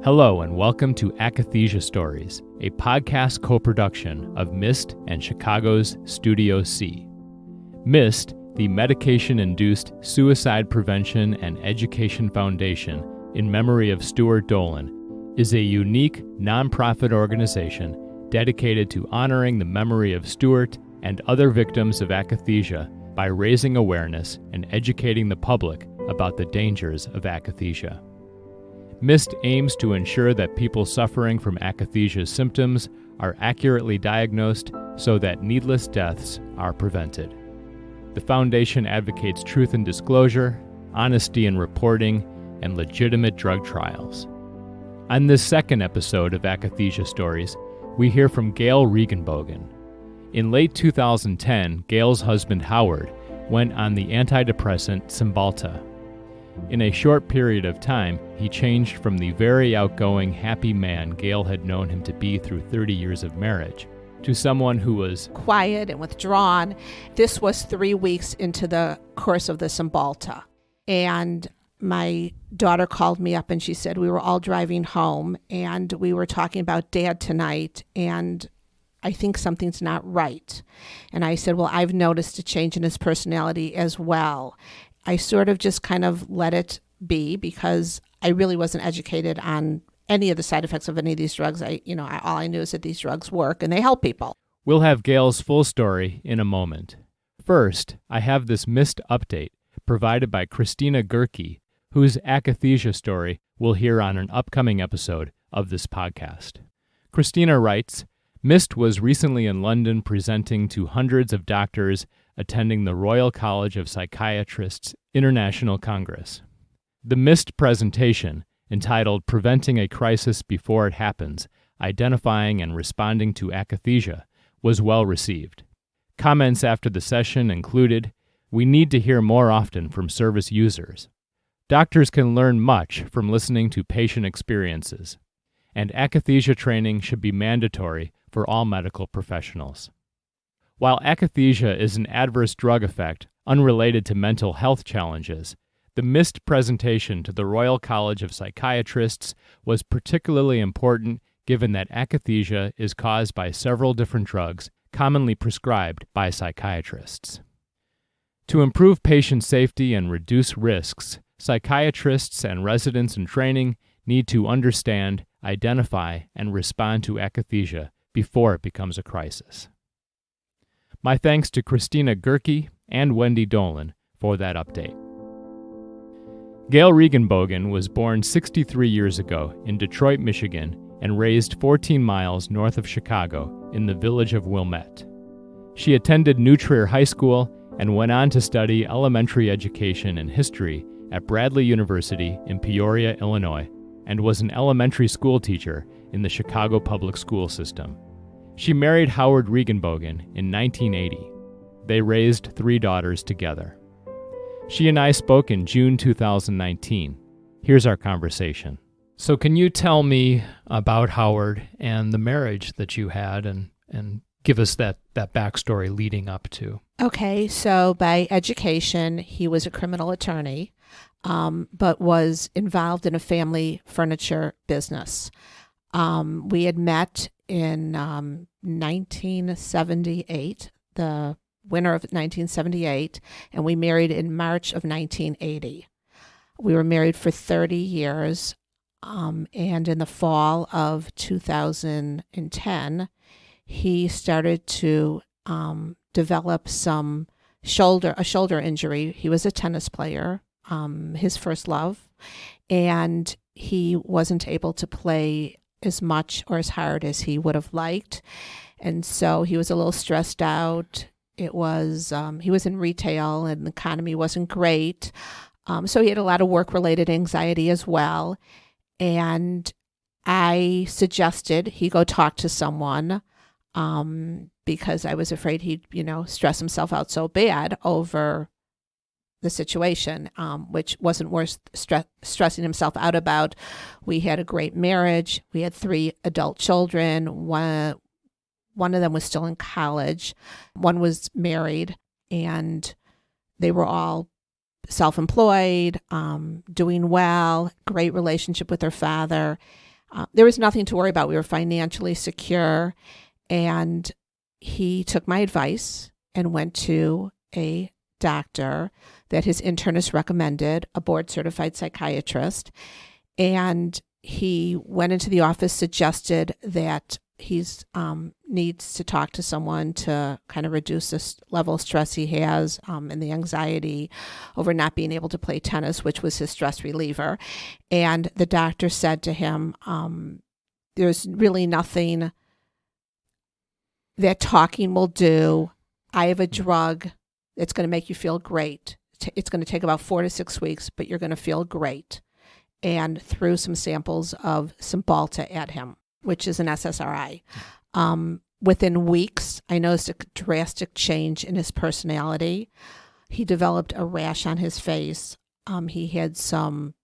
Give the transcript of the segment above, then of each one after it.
Hello and welcome to Akathisia Stories, a podcast co-production of MISSD and Chicago's Studio C. MISSD, the Medication-Induced Suicide Prevention and Education Foundation in memory of Stuart Dolan, is a unique nonprofit organization dedicated to honoring the memory of Stuart and other victims of akathisia by raising awareness and educating the public about the dangers of akathisia. MISSD aims to ensure that people suffering from akathisia symptoms are accurately diagnosed so that needless deaths are prevented. The foundation advocates truth in disclosure, honesty in reporting, and legitimate drug trials. On this second episode of Akathisia Stories, we hear from Gail Regenbogen. In late 2010, Gail's husband Howard went on the antidepressant Cymbalta. In a short period of time, he changed from the very outgoing, happy man Gail had known him to be through 30 years of marriage to someone who was quiet and withdrawn. This was 3 weeks into the course of the Cymbalta. And my daughter called me up and she said, we were all driving home and we were talking about Dad tonight and I think something's not right. And I said, well, I've noticed a change in his personality as well. I sort of just kind of let it be because I really wasn't educated on any of the side effects of any of these drugs. All I knew is that these drugs work and they help people. We'll have Gail's full story in a moment. First, I have this MISSD update provided by Christina Gerke, whose akathisia story we'll hear on an upcoming episode of this podcast. Christina writes, MISSD was recently in London presenting to hundreds of doctors attending the Royal College of Psychiatrists International Congress. The MISSD presentation, entitled Preventing a Crisis Before It Happens, Identifying and Responding to Akathisia, was well received. Comments after the session included, "We need to hear more often from service users. Doctors can learn much from listening to patient experiences, and akathisia training should be mandatory for all medical professionals." While akathisia is an adverse drug effect unrelated to mental health challenges, the MISSD presentation to the Royal College of Psychiatrists was particularly important given that akathisia is caused by several different drugs commonly prescribed by psychiatrists. To improve patient safety and reduce risks, psychiatrists and residents in training need to understand, identify, and respond to akathisia before it becomes a crisis. My thanks to Christina Gerke and Wendy Dolan for that update. Gail Regenbogen was born 63 years ago in Detroit, Michigan, and raised 14 miles north of Chicago in the village of Wilmette. She attended New Trier High School and went on to study elementary education and history at Bradley University in Peoria, Illinois, and was an elementary school teacher in the Chicago public school system. She married Howard Regenbogen in 1980. They raised 3 daughters together. She and I spoke in June 2019. Here's our conversation. So can you tell me about Howard and the marriage that you had and give us that backstory leading up to? Okay, so by education, he was a criminal attorney, but was involved in a family furniture business. We had met in 1978, the winter of 1978, and we married in March of 1980. We were married for 30 years, and in the fall of 2010, he started to develop a shoulder injury. He was a tennis player, his first love, and he wasn't able to play as much or as hard as he would have liked. And so he was a little stressed out. He was in retail and the economy wasn't great. So he had a lot of work-related anxiety as well. And I suggested he go talk to someone because I was afraid he'd, stress himself out so bad over the situation, which wasn't worth stressing himself out about. We had a great marriage. We had 3 adult children. One of them was still in college. One was married, and they were all self-employed, doing well, great relationship with their father. There was nothing to worry about. We were financially secure. And he took my advice and went to a doctor that his internist recommended, a board-certified psychiatrist. And he went into the office, suggested that he's needs to talk to someone to kind of reduce this level of stress he has and the anxiety over not being able to play tennis, which was his stress reliever. And the doctor said to him, there's really nothing that talking will do. I have a drug that's going to make you feel great. It's going to take about 4 to 6 weeks, but you're going to feel great. And threw some samples of Cymbalta at him, which is an SSRI. Within weeks, I noticed a drastic change in his personality. He developed a rash on his face. He had some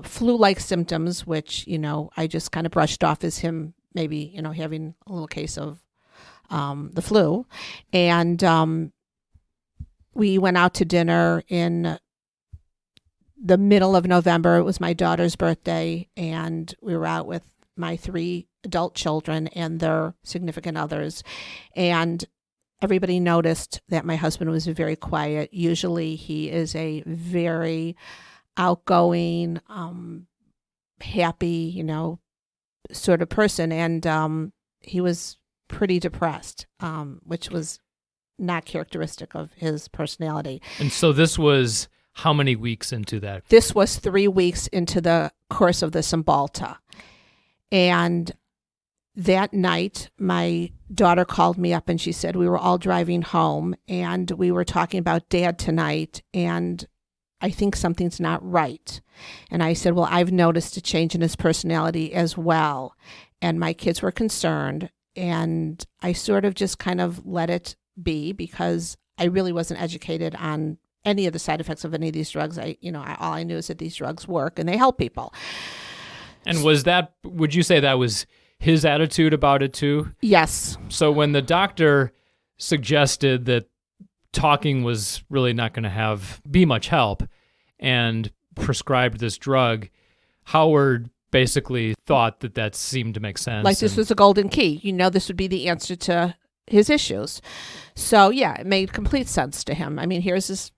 flu-like symptoms, which, I just kind of brushed off as him maybe, having a little case of the flu. And we went out to dinner in the middle of November. It was my daughter's birthday, and we were out with my 3 adult children and their significant others. And everybody noticed that my husband was very quiet. Usually he is a very outgoing, happy, sort of person. And he was pretty depressed, which was not characteristic of his personality. And so this was how many weeks into that? This was 3 weeks into the course of the Cymbalta. And that night, my daughter called me up and she said, we were all driving home and we were talking about Dad tonight, and I think something's not right. And I said, well, I've noticed a change in his personality as well. And my kids were concerned, and I sort of just kind of let it be because I really wasn't educated on any of the side effects of any of these drugs. All I knew is that these drugs work and they help people. And would you say that was his attitude about it too? Yes. So when the doctor suggested that talking was really not going to be much help and prescribed this drug, Howard basically thought that seemed to make sense. Like this was a golden key. This would be the answer to his issues. So yeah, it made complete sense to him. I mean, here's this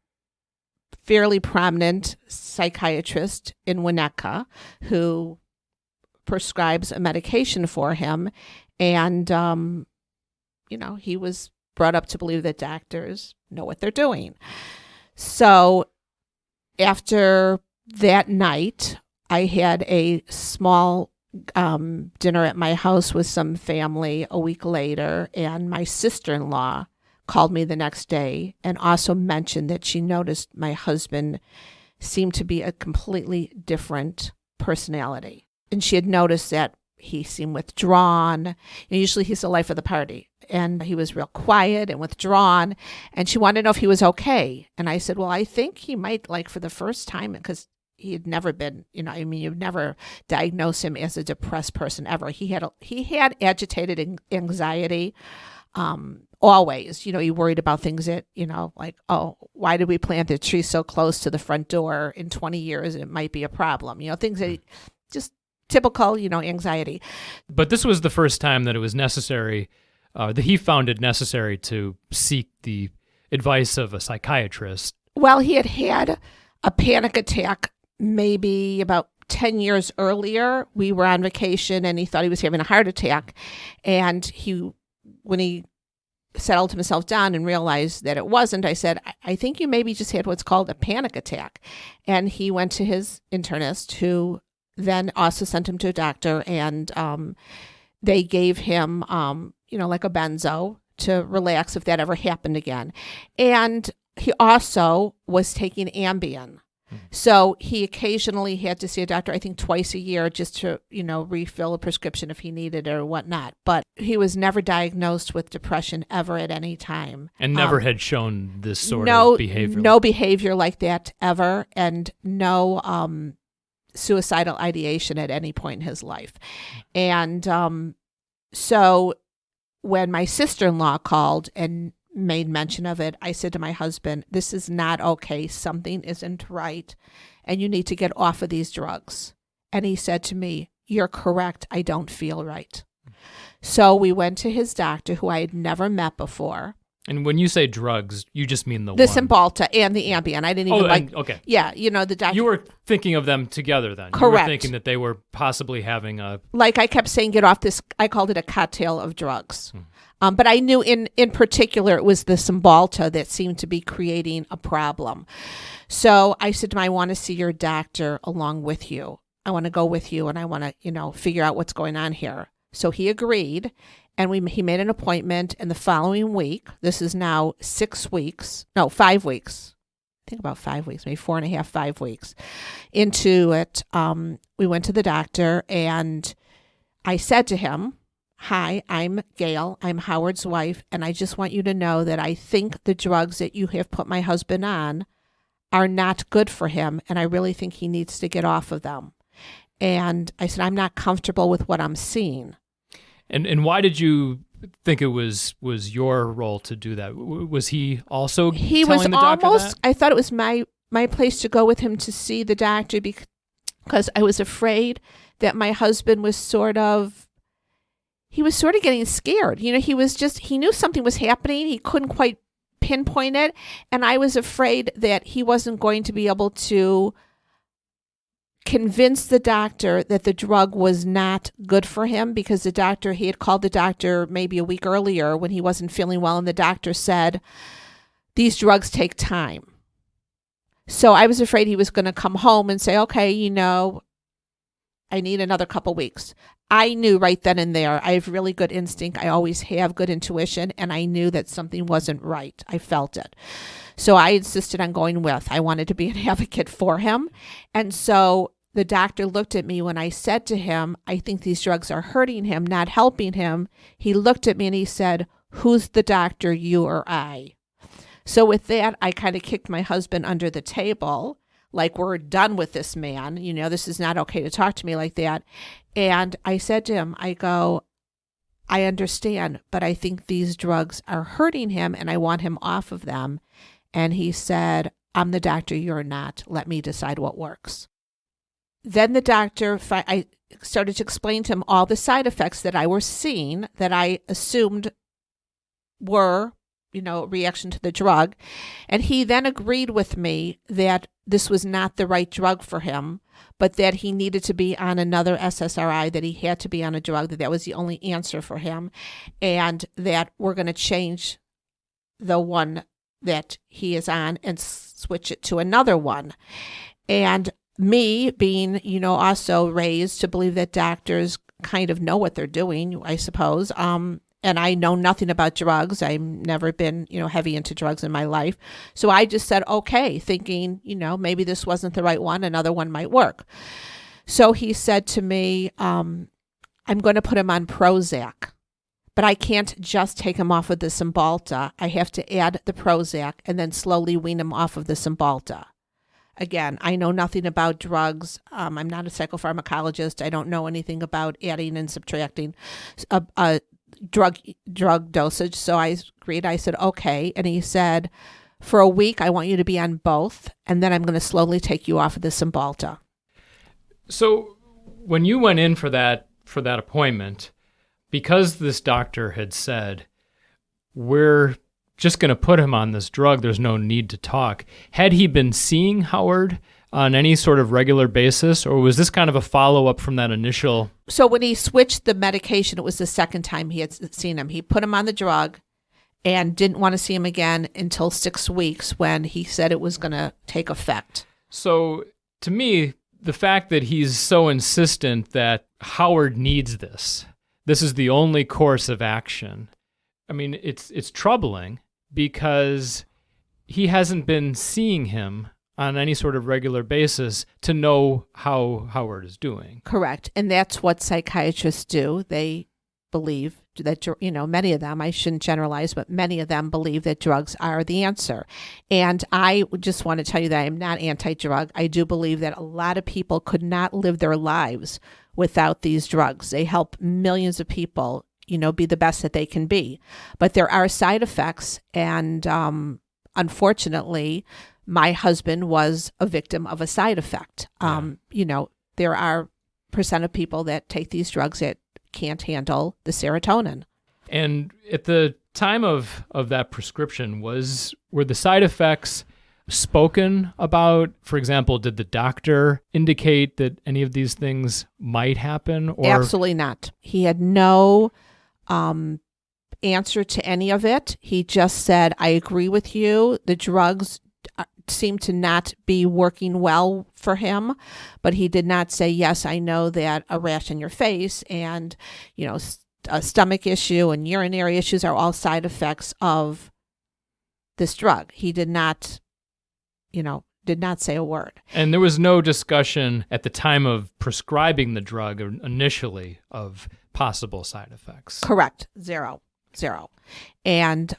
fairly prominent psychiatrist in Winnetka who prescribes a medication for him. And, he was brought up to believe that doctors know what they're doing. So after that night, I had a small dinner at my house with some family a week later, and my sister-in-law called me the next day and also mentioned that she noticed my husband seemed to be a completely different personality. And she had noticed that he seemed withdrawn. And usually he's the life of the party. And he was real quiet and withdrawn. And she wanted to know if he was okay. And I said, well, I think he might, for the first time, because he had never been, you'd never diagnose him as a depressed person ever. He had agitated anxiety. Always, he worried about things that, why did we plant the tree so close to the front door? In 20 years, it might be a problem. Things that just typical, anxiety. But this was the first time that it was necessary, that he found it necessary to seek the advice of a psychiatrist. Well, he had a panic attack maybe about 10 years earlier. We were on vacation and he thought he was having a heart attack. And when he settled himself down and realized that it wasn't, I said, I think you maybe just had what's called a panic attack. And he went to his internist, who then also sent him to a doctor, and they gave him, like a benzo to relax if that ever happened again. And he also was taking Ambien. So he occasionally had to see a doctor, I think twice a year, just to, refill a prescription if he needed it or whatnot. But he was never diagnosed with depression ever at any time. And never had shown this sort of behavior. No behavior like that ever, and no suicidal ideation at any point in his life. And so when my sister-in-law called and made mention of it, I said to my husband, this is not okay. Something isn't right, and you need to get off of these drugs. And he said to me, you're correct. I don't feel right. So we went to his doctor, who I had never met before. And when you say drugs, you just mean the The one. Cymbalta and the Ambien. I didn't even okay. Yeah, the doctor. You were thinking of them together then. Correct. You were thinking that they were possibly having a... Like I kept saying, get off this. I called it a cocktail of drugs. But I knew in particular it was the Cymbalta that seemed to be creating a problem. So I said to him, I want to see your doctor along with you. I want to go with you, and I want to, figure out what's going on here. So he agreed, and he made an appointment. And the following week, this is now 5 weeks. I think about 5 weeks, maybe 4.5, 5 weeks into it. We went to the doctor, and I said to him, hi, I'm Gail. I'm Howard's wife, and I just want you to know that I think the drugs that you have put my husband on are not good for him, and I really think he needs to get off of them. And I said, I'm not comfortable with what I'm seeing. And why did you think it was your role to do that? Was he also He telling was the doctor almost, that? I thought it was my place to go with him to see the doctor because I was afraid that my husband was sort of getting scared. He knew something was happening. He couldn't quite pinpoint it. And I was afraid that he wasn't going to be able to convince the doctor that the drug was not good for him, because he had called the doctor maybe a week earlier when he wasn't feeling well, and the doctor said, these drugs take time. So I was afraid he was going to come home and say, okay, I need another couple weeks. I knew right then and there, I have really good instinct. I always have good intuition, and I knew that something wasn't right. I felt it. So I insisted on going with. I wanted to be an advocate for him. And so the doctor looked at me when I said to him, I think these drugs are hurting him, not helping him. He looked at me and he said, who's the doctor, you or I? So with that, I kind of kicked my husband under the table, like, we're done with this man. This is not okay to talk to me like that. And I said to him, I go, I understand, but I think these drugs are hurting him and I want him off of them. And he said, I'm the doctor, you're not. Let me decide what works. Then the doctor, I started to explain to him all the side effects that I was seeing that I assumed were, reaction to the drug. And he then agreed with me that this was not the right drug for him, but that he needed to be on another SSRI, that he had to be on a drug, that was the only answer for him, and that we're going to change the one that he is on and switch it to another one. And me being, also raised to believe that doctors kind of know what they're doing, I suppose. And I know nothing about drugs. I've never been, heavy into drugs in my life. So I just said, okay, thinking, maybe this wasn't the right one. Another one might work. So he said to me, I'm going to put him on Prozac, but I can't just take him off of the Cymbalta. I have to add the Prozac and then slowly wean him off of the Cymbalta. Again, I know nothing about drugs. I'm not a psychopharmacologist. I don't know anything about adding and subtracting drug dosage. So I agreed. I said, okay. And he said, for a week, I want you to be on both, and then I'm going to slowly take you off of the Cymbalta. So when you went in for that appointment, because this doctor had said, we're just going to put him on this drug, there's no need to talk, had he been seeing Howard on any sort of regular basis, or was this kind of a follow-up from that initial? So when he switched the medication, it was the second time he had seen him. He put him on the drug and didn't want to see him again until 6 weeks, when he said it was going to take effect. So to me, the fact that he's so insistent that Howard needs this is the only course of action. I mean, it's troubling, because he hasn't been seeing him on any sort of regular basis to know how Howard is doing. Correct. And that's what psychiatrists do. They believe that, many of them, I shouldn't generalize, but many of them believe that drugs are the answer. And I just want to tell you that I'm not anti-drug. I do believe that a lot of people could not live their lives without these drugs. They help millions of people, be the best that they can be. But there are side effects. And unfortunately, my husband was a victim of a side effect. There are of people that take these drugs that can't handle the serotonin. And at the time of that prescription, were the side effects spoken about? For example, did the doctor indicate that any of these things might happen? Or Absolutely not. He had no answer to any of it. He just said, I agree with you. The drugs seem to not be working well for him, but he did not say, yes, I know that a rash on your face and, a stomach issue and urinary issues are all side effects of this drug. He did not say a word. And there was no discussion at the time of prescribing the drug initially of possible side effects. Correct. Zero. And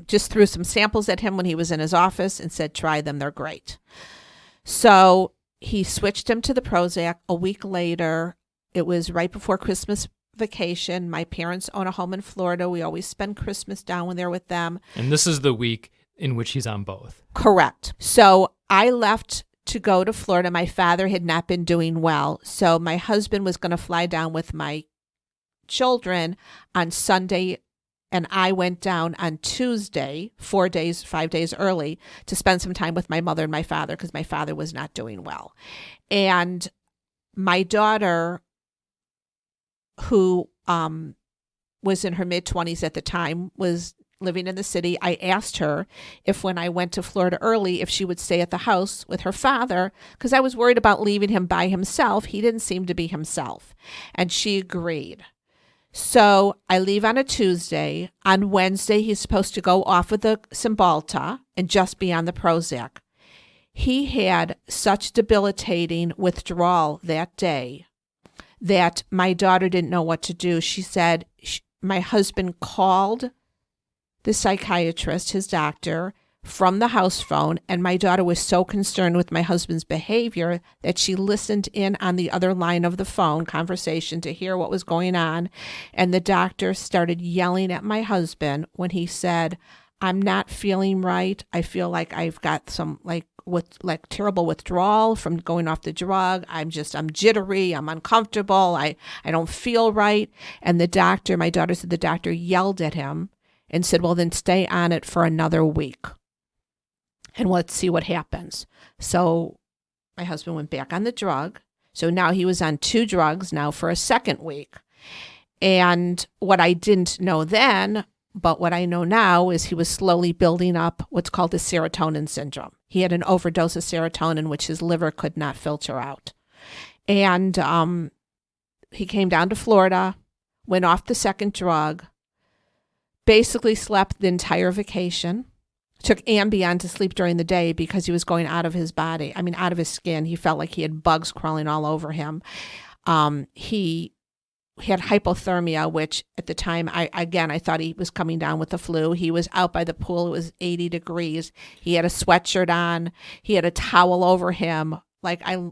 just threw some samples at him when he was in his office and said, try them. They're great. So he switched him to the Prozac. A week later, it was right before Christmas vacation. My parents own a home in Florida. We always spend Christmas down when they're with them. And this is the week in which he's on both. Correct. So I left to go to Florida. My father had not been doing well. So my husband was going to fly down with my children on Sunday, and I went down on Tuesday, 5 days early, to spend some time with my mother and my father because my father was not doing well. And my daughter, who was in her mid-20s at the time, was living in the city. I asked her if when I went to Florida early, if she would stay at the house with her father, because I was worried about leaving him by himself. He didn't seem to be himself. And she agreed. So I leave on a Tuesday. On Wednesday, he's supposed to go off of the Cymbalta and just be on the Prozac. He had such debilitating withdrawal that day that my daughter didn't know what to do. She said my husband called the psychiatrist, his doctor, from the house phone, and my daughter was so concerned with my husband's behavior that she listened in on the other line of the phone conversation to hear what was going on. And the doctor started yelling at my husband when he said, I'm not feeling right. I feel like I've got some terrible withdrawal from going off the drug. I'm jittery. I'm uncomfortable. I don't feel right. And my daughter said the doctor yelled at him and said, well, then stay on it for another week and let's see what happens. So my husband went back on the drug. So now he was on 2 drugs now for a second week. And what I didn't know then, but what I know now, is he was slowly building up what's called the Serotonin Syndrome. He had an overdose of serotonin, which his liver could not filter out. And he came down to Florida, went off the second drug, basically slept the entire vacation, took Ambien to sleep during the day because he was going out of his body. Out of his skin. He felt like he had bugs crawling all over him. He had hypothermia, which at the time, I thought he was coming down with the flu. He was out by the pool. It was 80 degrees. He had a sweatshirt on. He had a towel over him. I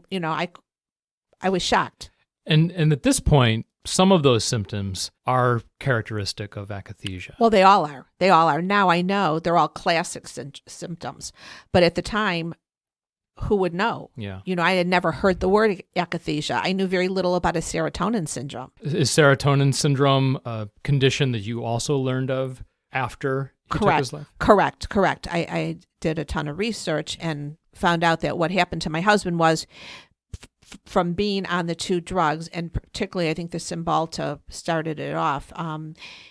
was shocked. And at this point, some of those symptoms are characteristic of akathisia. Well, they all are. Now I know they're all classic symptoms. But at the time, who would know? Yeah. I had never heard the word akathisia. I knew very little about a serotonin syndrome. Is serotonin syndrome a condition that you also learned of after he took his life? Correct. I did a ton of research and found out that what happened to my husband was from being on the 2 drugs, and particularly I think the Cymbalta started it off,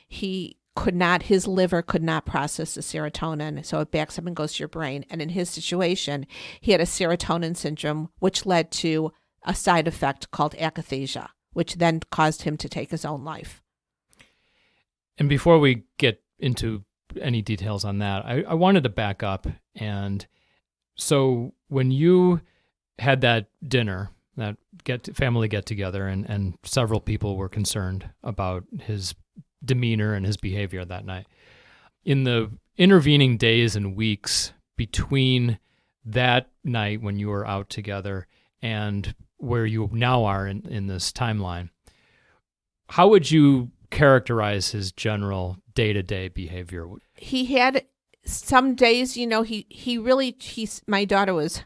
his liver could not process the serotonin, so it backs up and goes to your brain. And in his situation, he had a serotonin syndrome, which led to a side effect called akathisia, which then caused him to take his own life. And before we get into any details on that, I wanted to back up. And so when you had that dinner, that family get-together, and several people were concerned about his demeanor and his behavior that night. In the intervening days and weeks between that night when you were out together and where you now are in this timeline, how would you characterize his general day-to-day behavior? He had some days, my daughter was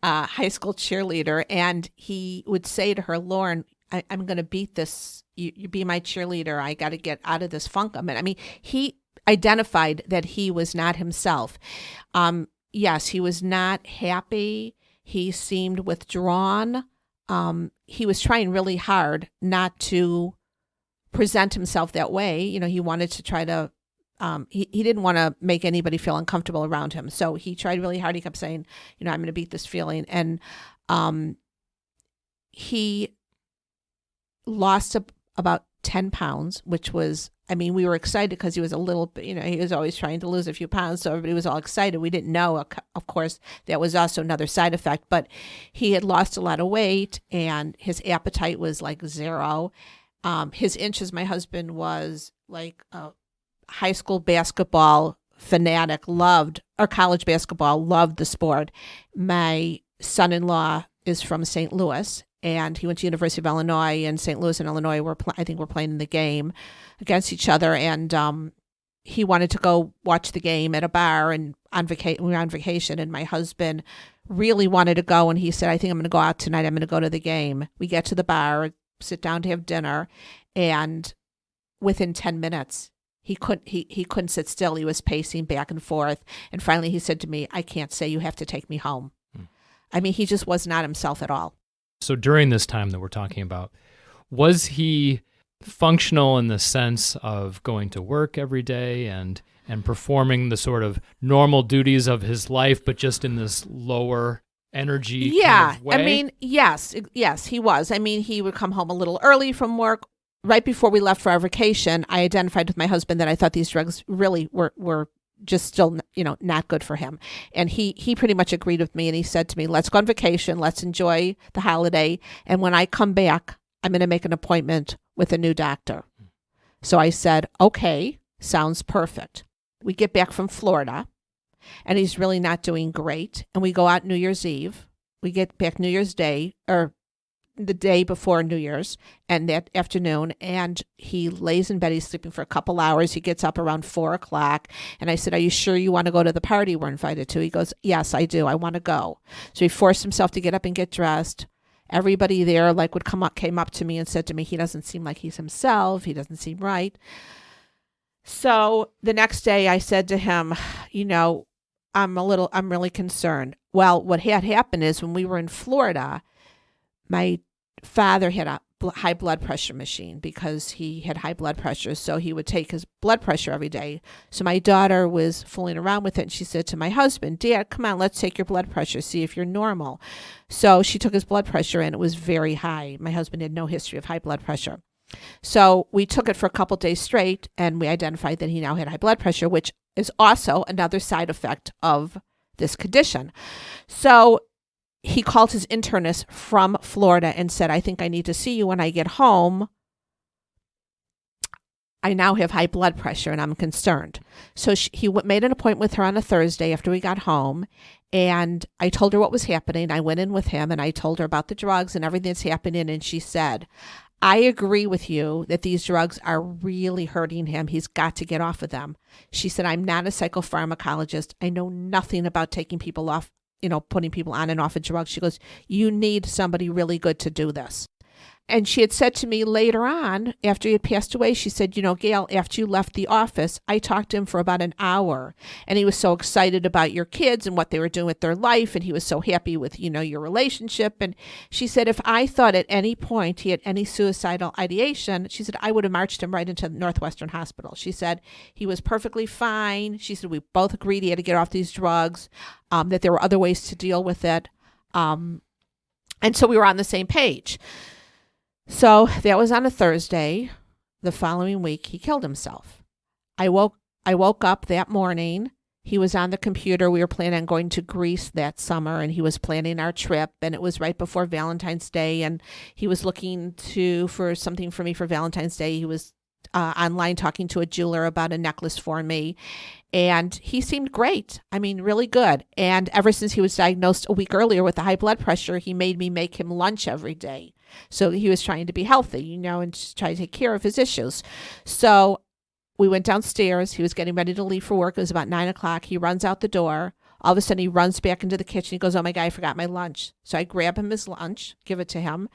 a high school cheerleader, and he would say to her, Lauren, I'm going to beat this. You be my cheerleader. I got to get out of this funk I'm in. I mean, he identified that he was not himself. Yes, he was not happy. He seemed withdrawn. He was trying really hard not to present himself that way. He wanted to try to, he didn't want to make anybody feel uncomfortable around him. So he tried really hard. He kept saying, I'm going to beat this feeling. And he lost about 10 pounds, which was, we were excited because he was a little bit, he was always trying to lose a few pounds. So everybody was all excited. We didn't know, of course, that was also another side effect, but he had lost a lot of weight and his appetite was like 0. His inches, my husband was like a high school basketball fanatic, college basketball, loved the sport. My son-in-law is from St. Louis, and he went to University of Illinois, and St. Louis and Illinois were playing in the game against each other, and he wanted to go watch the game at a bar, and we were on vacation, and my husband really wanted to go, and he said, I think I'm going to go out tonight. I'm going to go to the game. We get to the bar, sit down to have dinner, and within 10 minutes, he couldn't sit still. He was pacing back and forth, and finally he said to me, I can't stay. You have to take me home. He just was not himself at all. So during this time that we're talking about, was he functional in the sense of going to work every day and performing the sort of normal duties of his life, but just in this lower energy kind of way? Yes, he was. He would come home a little early from work. Right before we left for our vacation, I identified with my husband that I thought these drugs really were just still, not good for him. And he pretty much agreed with me, and he said to me, let's go on vacation, let's enjoy the holiday, and when I come back, I'm going to make an appointment with a new doctor. So I said, okay, sounds perfect. We get back from Florida, and he's really not doing great, and we go out New Year's Eve. We get back New Year's Day, or the day before New Year's, and that afternoon, and he lays in bed. He's sleeping for a couple hours. He gets up around 4:00, and I said, are you sure you want to go to the party we're invited to? He goes, yes, I do. I want to go. So he forced himself to get up and get dressed. Everybody there came up to me and said to me, he doesn't seem like he's himself. He doesn't seem right. So the next day I said to him, I'm really concerned. Well, what had happened is when we were in Florida, my father had a high blood pressure machine because he had high blood pressure. So he would take his blood pressure every day. So my daughter was fooling around with it. And she said to my husband, Dad, come on, let's take your blood pressure, see if you're normal. So she took his blood pressure and it was very high. My husband had no history of high blood pressure. So we took it for a couple days straight, and we identified that he now had high blood pressure, which is also another side effect of this condition. So he called his internist from Florida and said, I think I need to see you when I get home. I now have high blood pressure and I'm concerned. So he made an appointment with her on a Thursday after we got home. And I told her what was happening. I went in with him and I told her about the drugs and everything that's happening. And she said, I agree with you that these drugs are really hurting him. He's got to get off of them. She said, I'm not a psychopharmacologist. I know nothing about taking people off, putting people on and off of drugs. She goes, you need somebody really good to do this. And she had said to me later on, after he had passed away, she said, Gail, after you left the office, I talked to him for about an hour. And he was so excited about your kids and what they were doing with their life. And he was so happy with, your relationship. And she said, if I thought at any point he had any suicidal ideation, she said, I would have marched him right into Northwestern Hospital. She said, he was perfectly fine. She said, we both agreed he had to get off these drugs, that there were other ways to deal with it. And so we were on the same page. So that was on a Thursday. The following week, he killed himself. I woke up that morning. He was on the computer. We were planning on going to Greece that summer, and he was planning our trip. And it was right before Valentine's Day, and he was looking for something for me for Valentine's Day. He was online talking to a jeweler about a necklace for me. And he seemed great. Really good. And ever since he was diagnosed a week earlier with the high blood pressure, he made me make him lunch every day. So he was trying to be healthy, and just try to take care of his issues. So we went downstairs. He was getting ready to leave for work. It was about 9:00. He runs out the door. All of a sudden, he runs back into the kitchen. He goes, oh, my God, I forgot my lunch. So I grab him his lunch, give it to him.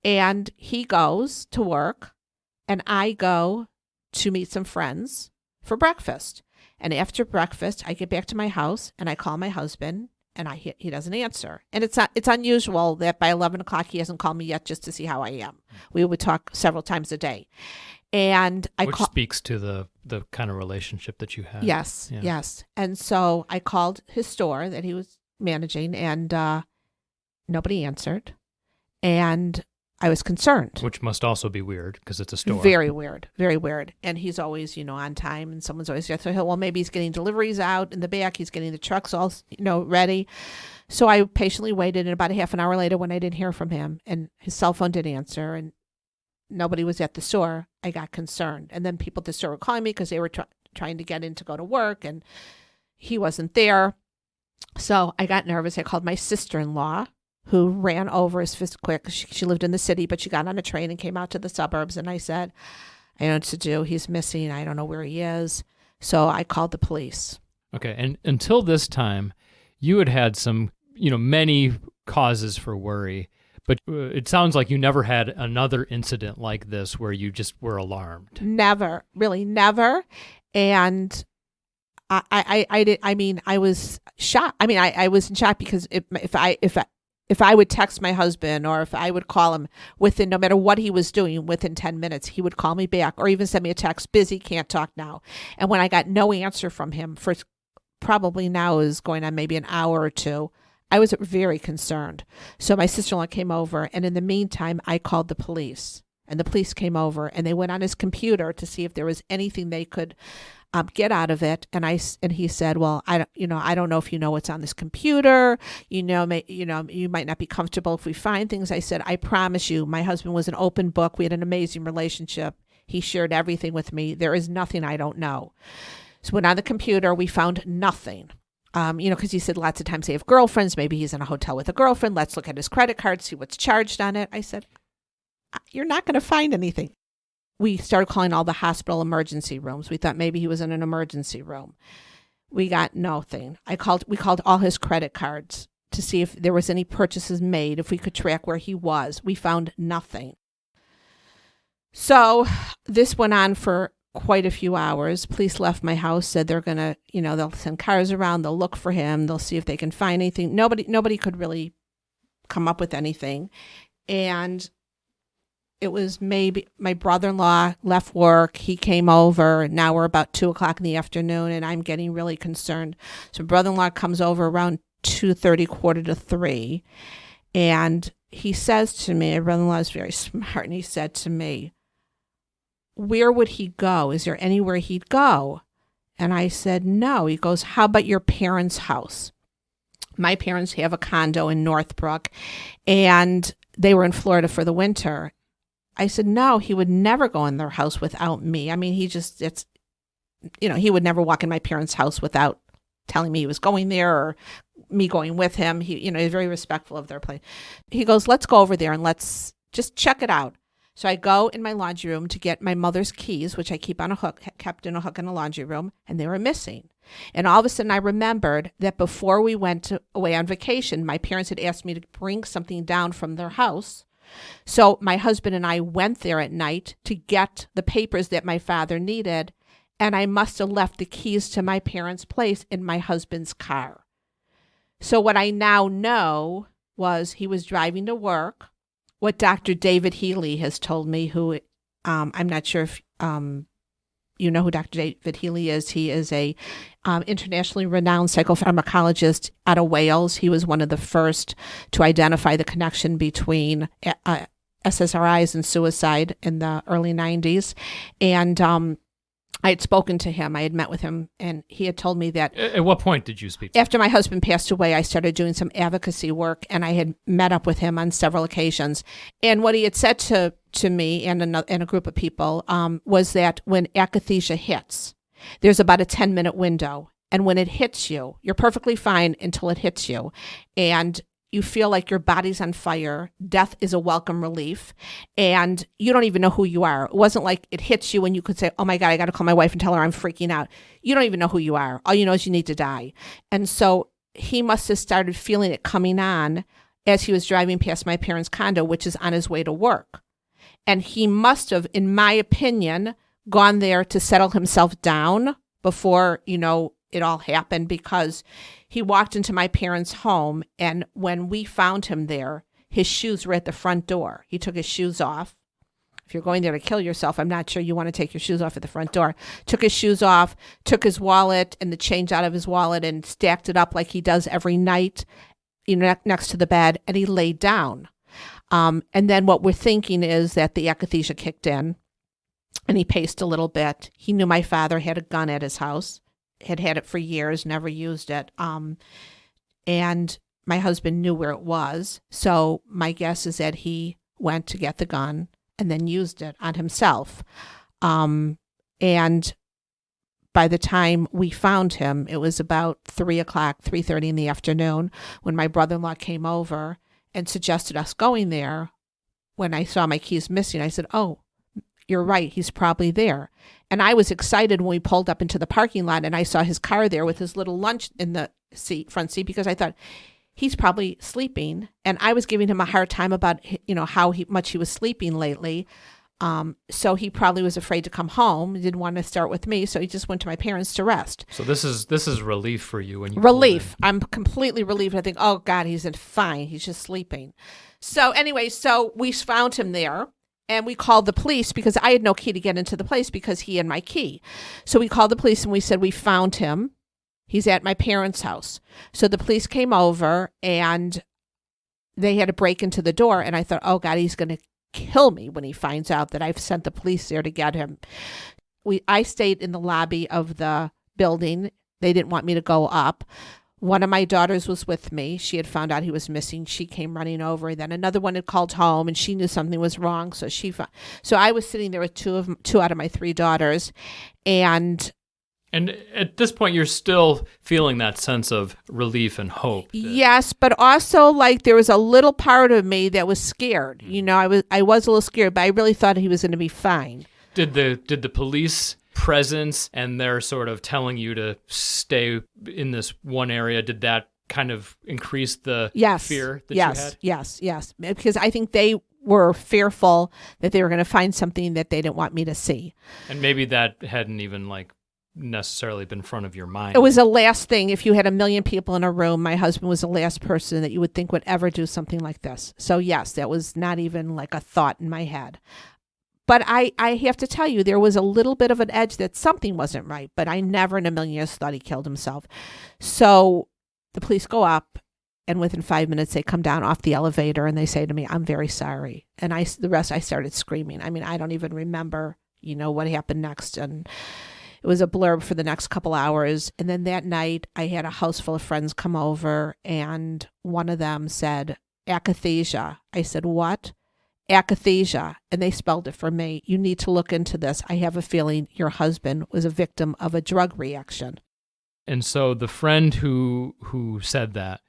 And he goes to work, and I go to meet some friends for breakfast. And after breakfast, I get back to my house, and I call my husband, and he doesn't answer. And it's unusual that by 11 o'clock he hasn't called me yet just to see how I am. We would talk several times a day. And Which speaks to the kind of relationship that you have. Yes, yeah. Yes. And so I called his store that he was managing, and nobody answered. And I was concerned. Which must also be weird because it's a store. Very weird, very weird. And he's always, on time, and someone's always there. So, well, maybe he's getting deliveries out in the back. He's getting the trucks all, ready. So I patiently waited, and about a half an hour later, when I didn't hear from him and his cell phone didn't answer and nobody was at the store, I got concerned. And then people at the store were calling me because they were trying to get in to go to work, and he wasn't there. So I got nervous. I called my sister-in-law, who ran over as fast quick. She lived in the city, but she got on a train and came out to the suburbs. And I said, I don't know what to do. He's missing. I don't know where he is. So I called the police. Okay. And until this time, you had some, many causes for worry, but it sounds like you never had another incident like this where you just were alarmed. Never, really never. And I was shocked. I was in shock because if I would text my husband or if I would call him no matter what he was doing, within 10 minutes, he would call me back or even send me a text, busy, can't talk now. And when I got no answer from him for probably now is going on maybe an hour or two, I was very concerned. So my sister-in-law came over, and in the meantime, I called the police. And the police came over, and they went on his computer to see if there was anything they could get out of it. And he said, well, I don't know if you know what's on this computer. You might not be comfortable if we find things. I said, I promise you, my husband was an open book. We had an amazing relationship. He shared everything with me. There is nothing I don't know. So went on the computer. We found nothing. Because he said lots of times they have girlfriends. Maybe he's in a hotel with a girlfriend. Let's look at his credit card, see what's charged on it. I said, you're not going to find anything. We started calling all the hospital emergency rooms. We thought maybe he was in an emergency room. We got nothing. We called all his credit cards to see if there was any purchases made, if we could track where he was. We found nothing. So this went on for quite a few hours. Police left my house, said they're going to, they'll send cars around, they'll look for him, they'll see if they can find anything. Nobody could really come up with anything. And it was maybe my brother-in-law left work. He came over, and now we're about 2:00 in the afternoon, and I'm getting really concerned. So brother-in-law comes over around 2:30, 2:45, and he says to me, my brother-in-law is very smart, and he said to me, where would he go? Is there anywhere he'd go? And I said, no. He goes, how about your parents' house? My parents have a condo in Northbrook, and they were in Florida for the winter. I said, no, he would never go in their house without me. I mean, he would never walk in my parents' house without telling me he was going there or me going with him. He's very respectful of their place. He goes, let's go over there and let's just check it out. So I go in my laundry room to get my mother's keys, which I kept in a hook in the laundry room, and they were missing. And all of a sudden I remembered that before we went away on vacation, my parents had asked me to bring something down from their house. So my husband and I went there at night to get the papers that my father needed, and I must have left the keys to my parents' place in my husband's car. So what I now know was he was driving to work. What Dr. David Healy has told me, who I'm not sure if you know who Dr. David Healy is. He is a internationally renowned psychopharmacologist out of Wales. He was one of the first to identify the connection between SSRIs and suicide in the early 90s. And I had spoken to him. I had met with him, and he had told me that... At what point did you speak to him? After my husband passed away, I started doing some advocacy work, and I had met up with him on several occasions. And what he had said to me and a group of people was that when akathisia hits, there's about a 10-minute window. And when it hits you, you're perfectly fine until it hits you. And you feel like your body's on fire. Death is a welcome relief. And you don't even know who you are. It wasn't like it hits you and you could say, oh my God, I got to call my wife and tell her I'm freaking out. You don't even know who you are. All you know is you need to die. And so he must have started feeling it coming on. as he was driving past my parents' condo, which is on his way to work. And he must have, in my opinion, gone there to settle himself down before, it all happened, because he walked into my parents' home, and when we found him there, his shoes were at the front door. He took his shoes off. If you're going there to kill yourself, I'm not sure you want to take your shoes off at the front door. Took his shoes off, took his wallet and the change out of his wallet and stacked it up like he does every night, next to the bed, and he laid down. And then what we're thinking is that the akathisia kicked in, and he paced a little bit. He knew my father had a gun at his house, had it for years, never used it. And my husband knew where it was. So my guess is that he went to get the gun and then used it on himself. And by the time we found him, it was about 3:30 in the afternoon, when my brother-in-law came over and suggested us going there. When I saw my keys missing, I said, "Oh, you're right, he's probably there." And I was excited when we pulled up into the parking lot and I saw his car there with his little lunch in the front seat, because I thought, he's probably sleeping. And I was giving him a hard time about, how much he was sleeping lately. So he probably was afraid to come home. He didn't want to start with me. So he just went to my parents to rest. So this is relief for you when you relief. I'm completely relieved. I think, oh God, he's fine. He's just sleeping. So anyway, so we found him there. And we called the police, because I had no key to get into the place because he had my key. So we called the police and we said, we found him. He's at my parents' house. So the police came over and they had to break into the door. And I thought, oh God, he's going to kill me when he finds out that I've sent the police there to get him. I stayed in the lobby of the building. They didn't want me to go up. One of my daughters was with me. She had found out he was missing. She came running over. Then another one had called home, and she knew something was wrong. So so I was sitting there with two out of my three daughters, and at this point, you're still feeling that sense of relief and hope. Yes, but also there was a little part of me that was scared. I was a little scared, but I really thought he was going to be fine. Did the police presence and their sort of telling you to stay in this one area, did that kind of increase the fear that you had? Yes. Because I think they were fearful that they were going to find something that they didn't want me to see. And maybe that hadn't even necessarily been front of your mind. It was the last thing. If you had 1 million people in a room, my husband was the last person that you would think would ever do something like this. So yes, that was not even a thought in my head. But I have to tell you, there was a little bit of an edge that something wasn't right, but I never in a million years thought he killed himself. So the police go up, and within 5 minutes, they come down off the elevator, and they say to me, "I'm very sorry." And the rest, I started screaming. I mean, I don't even remember, what happened next. And it was a blur for the next couple hours. And then that night, I had a house full of friends come over, and one of them said, "Akathisia." I said, "What?" "Akathisia," and they spelled it for me. "You need to look into this. I have a feeling your husband was a victim of a drug reaction." And so the friend who said that,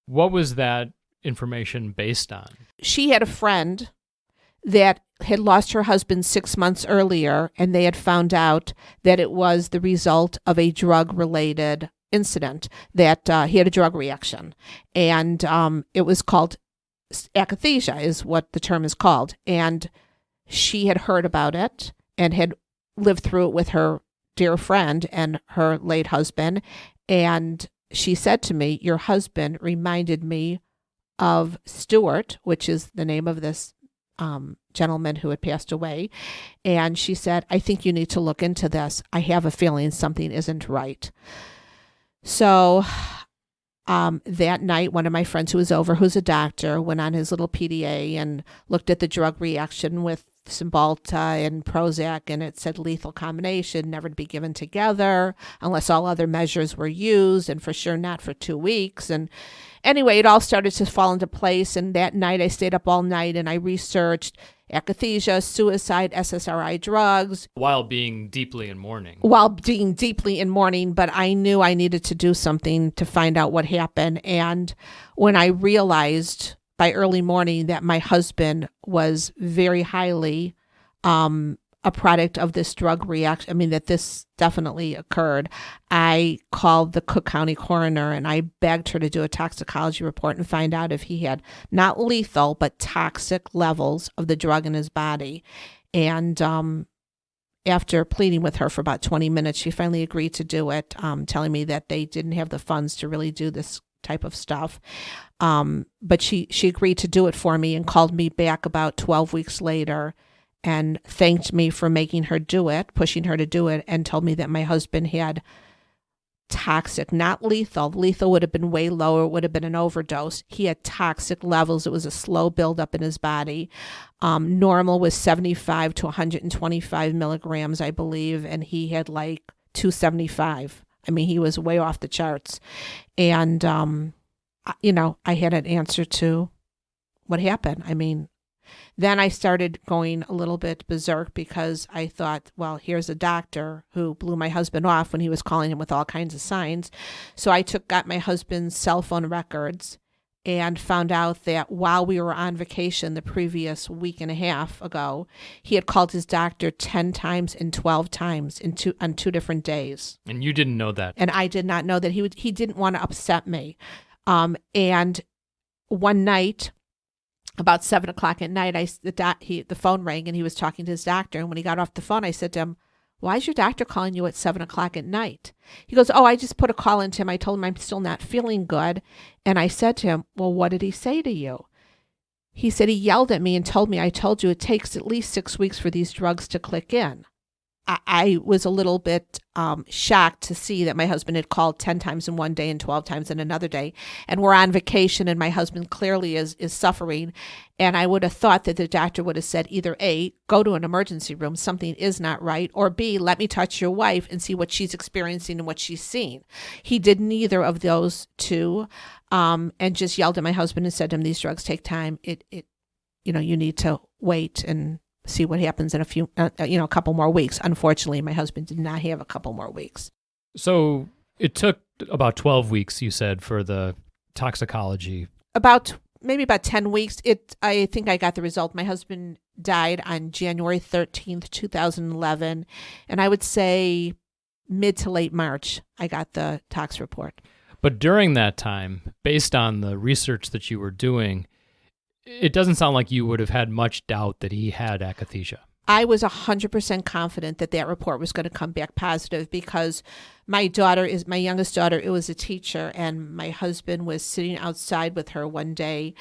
what was that information based on? She had a friend that had lost her husband 6 months earlier, and they had found out that it was the result of a drug-related incident, that he had a drug reaction. And it was called akathisia is what the term is called. And she had heard about it and had lived through it with her dear friend and her late husband. And she said to me, "Your husband reminded me of Stuart," which is the name of this gentleman who had passed away. And she said, "I think you need to look into this. I have a feeling something isn't right." So that night, one of my friends who was over, who's a doctor, went on his little PDA and looked at the drug reaction with Cymbalta and Prozac, and it said lethal combination, never to be given together unless all other measures were used, and for sure not for 2 weeks. And anyway, it all started to fall into place. And that night, I stayed up all night and I researched akathisia, suicide, SSRI drugs. While being deeply in mourning. But I knew I needed to do something to find out what happened. And when I realized by early morning that my husband was very highly a product of this drug reaction, I mean, that this definitely occurred, I called the Cook County coroner and I begged her to do a toxicology report and find out if he had not lethal, but toxic levels of the drug in his body. And after pleading with her for about 20 minutes, she finally agreed to do it, telling me that they didn't have the funds to really do this type of stuff. But she agreed to do it for me and called me back about 12 weeks later and thanked me for making her do it, pushing her to do it, and told me that my husband had toxic, not lethal. Lethal would have been way lower. It would have been an overdose. He had toxic levels. It was a slow buildup in his body. Normal was 75 to 125 milligrams, I believe, and he had like 275. I mean, he was way off the charts. And, I had an answer to what happened. I mean, then I started going a little bit berserk because I thought, well, here's a doctor who blew my husband off when he was calling him with all kinds of signs. So I got my husband's cell phone records and found out that while we were on vacation the previous week and a half ago, he had called his doctor 10 times and 12 times on 2 different days. And you didn't know that? And I did not know that. He didn't want to upset me. And one night, about 7 o'clock at night, the phone rang and he was talking to his doctor. And when he got off the phone, I said to him, "Why is your doctor calling you at 7 o'clock at night?" He goes, "Oh, I just put a call into him. I told him I'm still not feeling good." And I said to him, "Well, what did he say to you?" He said he yelled at me and told me, "I told you it takes at least 6 weeks for these drugs to click in." I was a little bit shocked to see that my husband had called 10 times in one day and 12 times in another day. And we're on vacation and my husband clearly is suffering. And I would have thought that the doctor would have said either A, go to an emergency room, something is not right, or B, let me touch your wife and see what she's experiencing and what she's seen. He did neither of those two and just yelled at my husband and said to him, "These drugs take time. You need to wait and see what happens in a couple more weeks." Unfortunately, my husband did not have a couple more weeks. So it took about 12 weeks, you said, for the toxicology. Maybe about 10 weeks. I think I got the result. My husband died on January 13th, 2011. And I would say mid to late March, I got the tox report. But during that time, based on the research that you were doing, it doesn't sound like you would have had much doubt that he had akathisia. I was 100% confident that report was going to come back positive because my youngest daughter, it was a teacher, and my husband was sitting outside with her one day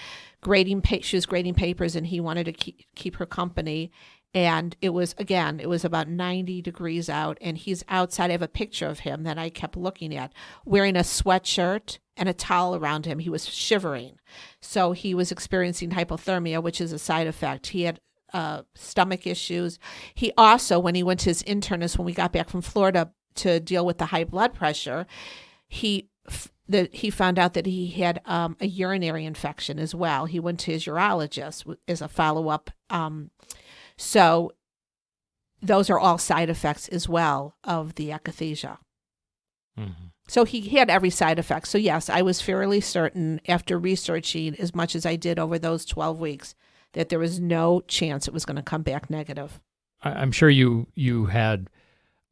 she was grading papers, and he wanted to keep her company. And it was about 90 degrees out, and he's outside. I have a picture of him that I kept looking at, wearing a sweatshirt and a towel around him. He was shivering. So he was experiencing hypothermia, which is a side effect. He had stomach issues. He also, when he went to his internist, when we got back from Florida to deal with the high blood pressure, he found out that he had a urinary infection as well. He went to his urologist as a follow-up. So those are all side effects as well of the akathisia. Mm-hmm. So he had every side effect. So yes, I was fairly certain after researching as much as I did over those 12 weeks that there was no chance it was going to come back negative. I'm sure you had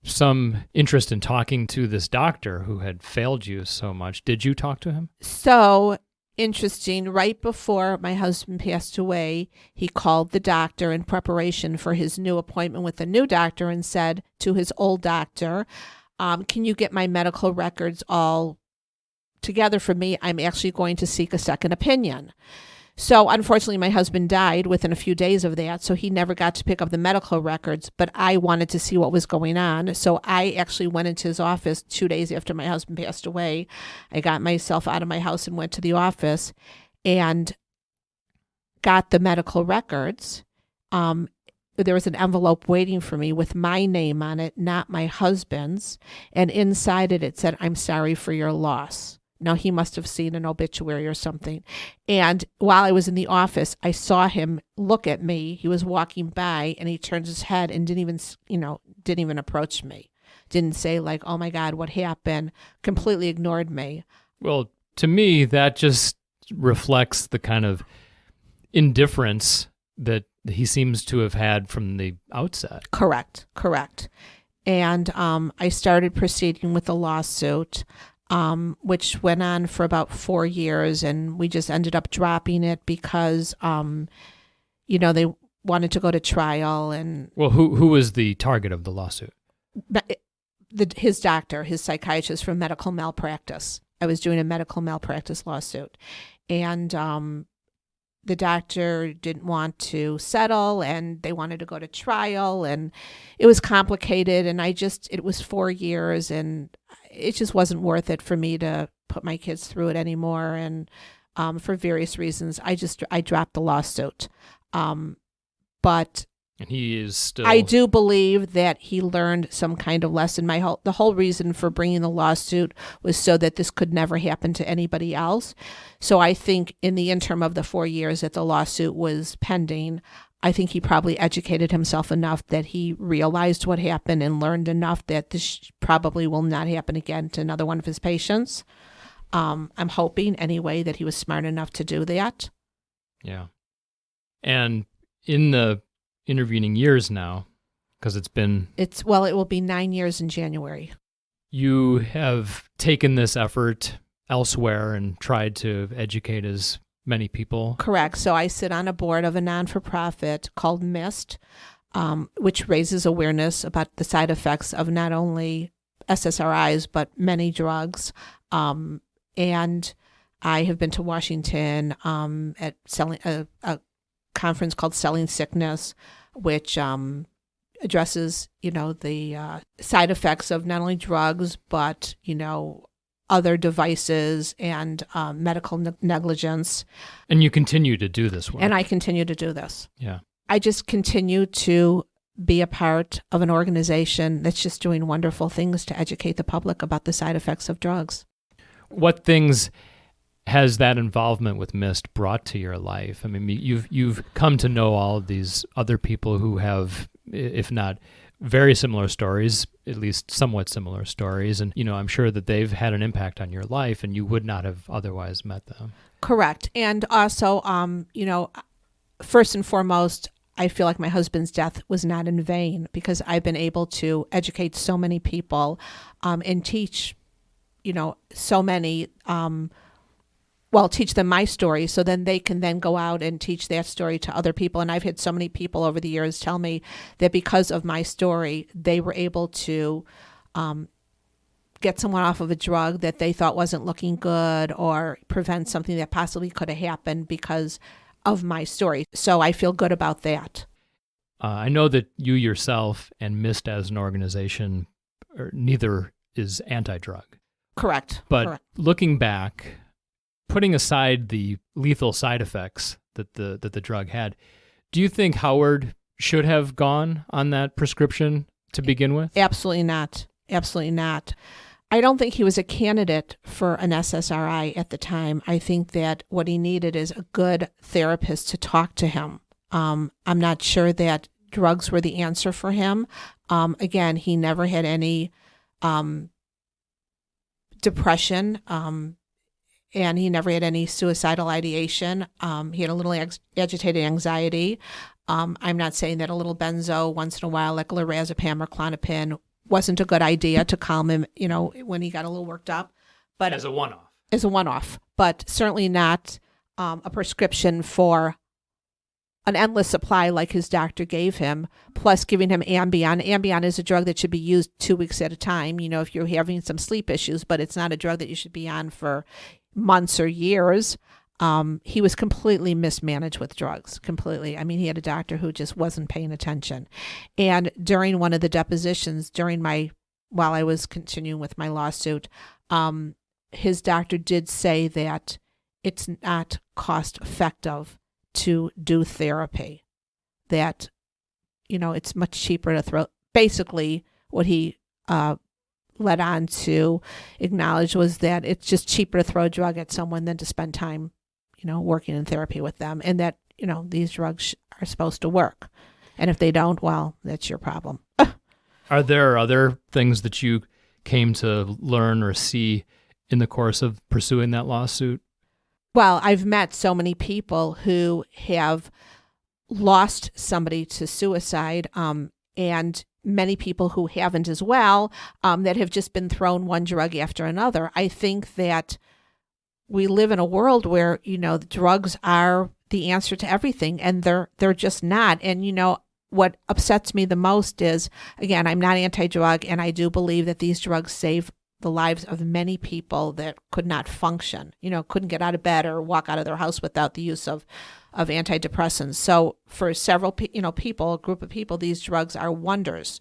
some interest in talking to this doctor who had failed you so much. Did you talk to him? So interesting. Right before my husband passed away, he called the doctor in preparation for his new appointment with the new doctor and said to his old doctor, "Can you get my medical records all together for me? I'm actually going to seek a second opinion." So unfortunately, my husband died within a few days of that, so he never got to pick up the medical records, but I wanted to see what was going on. So I actually went into his office 2 days after my husband passed away. I got myself out of my house and went to the office and got the medical records. There was an envelope waiting for me with my name on it, not my husband's. And inside it said, "I'm sorry for your loss." Now, he must have seen an obituary or something. And while I was in the office, I saw him look at me. He was walking by and he turned his head and didn't even approach me. Didn't say like, "Oh my God, what happened?" Completely ignored me. Well, to me, that just reflects the kind of indifference that he seems to have had from the outset. Correct. And I started proceeding with the lawsuit, which went on for about 4 years, and we just ended up dropping it because, they wanted to go to trial. And Well, who was the target of the lawsuit? his doctor, his psychiatrist, for medical malpractice. I was doing a medical malpractice lawsuit, and the doctor didn't want to settle, and they wanted to go to trial, and it was complicated, and it was 4 years, and it just wasn't worth it for me to put my kids through it anymore. And for various reasons, I dropped the lawsuit. But And he is still... I do believe that he learned some kind of lesson. The whole reason for bringing the lawsuit was so that this could never happen to anybody else. So I think in the interim of the 4 years that the lawsuit was pending, I think he probably educated himself enough that he realized what happened and learned enough that this probably will not happen again to another one of his patients. I'm hoping anyway that he was smart enough to do that. Yeah. And in the intervening years now, because it will be 9 years in January. You have taken this effort elsewhere and tried to educate as many people. Correct. So I sit on a board of a non-for-profit called MISSD, which raises awareness about the side effects of not only SSRIs, but many drugs. And I have been to Washington at a conference called Selling Sickness, which addresses, the side effects of not only drugs, but, other devices and medical negligence. And you continue to do this work. And I continue to do this. Yeah. I just continue to be a part of an organization that's just doing wonderful things to educate the public about the side effects of drugs. What things has that involvement with MISSD brought to your life? I mean, you've come to know all of these other people who have, if not very similar stories, at least somewhat similar stories. And, I'm sure that they've had an impact on your life and you would not have otherwise met them. Correct. And also, first and foremost, I feel like my husband's death was not in vain because I've been able to educate so many people and teach, so many, teach them my story so then they can then go out and teach that story to other people. And I've had so many people over the years tell me that because of my story, they were able to get someone off of a drug that they thought wasn't looking good or prevent something that possibly could have happened because of my story. So I feel good about that. I know that you yourself and MISSD as an organization, neither is anti-drug. Correct. But looking back, putting aside the lethal side effects that the drug had, do you think Howard should have gone on that prescription to begin with? Absolutely not. Absolutely not. I don't think he was a candidate for an SSRI at the time. I think that what he needed is a good therapist to talk to him. I'm not sure that drugs were the answer for him. Again, he never had any depression, and he never had any suicidal ideation. He had a little agitated anxiety. I'm not saying that a little benzo once in a while, like lorazepam or Klonopin, wasn't a good idea to calm him, when he got a little worked up. But as a one-off. As a one-off, but certainly not a prescription for an endless supply like his doctor gave him, plus giving him Ambien. Ambien is a drug that should be used 2 weeks at a time, if you're having some sleep issues, but it's not a drug that you should be on for months or years. He was completely mismanaged with drugs, completely. I mean, he had a doctor who just wasn't paying attention. And during one of the depositions, while I was continuing with my lawsuit, his doctor did say that it's not cost effective to do therapy, that, it's much cheaper to throw. Basically, what he led on to acknowledge was that it's just cheaper to throw a drug at someone than to spend time, working in therapy with them, and that, these drugs are supposed to work. And if they don't, well, that's your problem. Are there other things that you came to learn or see in the course of pursuing that lawsuit? Well, I've met so many people who have lost somebody to suicide, and many people who haven't as well, that have just been thrown one drug after another. I think that we live in a world where, the drugs are the answer to everything, and they're just not. And, what upsets me the most is, again, I'm not anti-drug, and I do believe that these drugs save the lives of many people that could not function, couldn't get out of bed or walk out of their house without the use of antidepressants. So for several, people, a group of people, these drugs are wonders.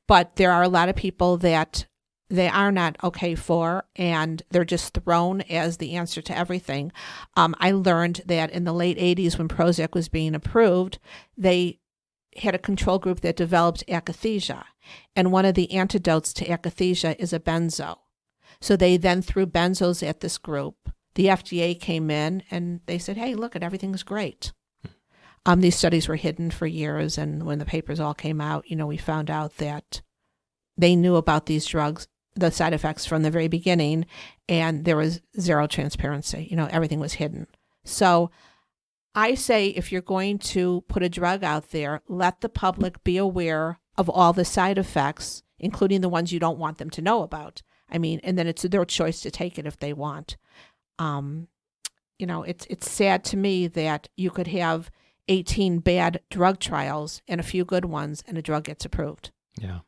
But there are a lot of people that they are not okay for, and they're just thrown as the answer to everything. I learned that in the late 80s, when Prozac was being approved, they had a control group that developed akathisia. And one of the antidotes to akathisia is a benzo. So they then threw benzos at this group. The FDA came in and they said, hey, look, everything's great. These studies were hidden for years. And when the papers all came out, we found out that they knew about these drugs, the side effects from the very beginning, and there was zero transparency. Everything was hidden. So I say, if you're going to put a drug out there, let the public be aware of all the side effects, including the ones you don't want them to know about. And then it's their choice to take it if they want. It's sad to me that you could have 18 bad drug trials and a few good ones, and a drug gets approved. Yeah.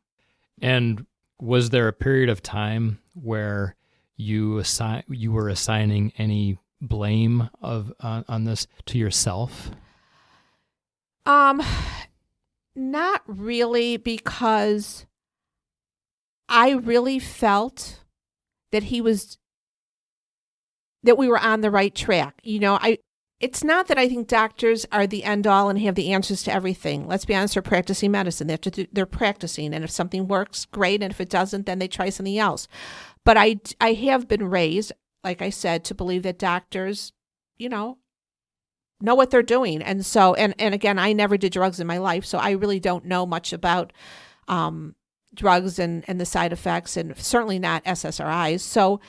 And was there a period of time where you were assigning any blame on this to yourself? Not really, because I really felt that that we were on the right track. It's not that I think doctors are the end all and have the answers to everything. Let's be honest, they're practicing medicine. They're practicing, and if something works, great, and if it doesn't, then they try something else. But I have been raised, like I said, to believe that doctors, know what they're doing. And so, and again, I never did drugs in my life, so I really don't know much about drugs and the side effects, and certainly not SSRIs. So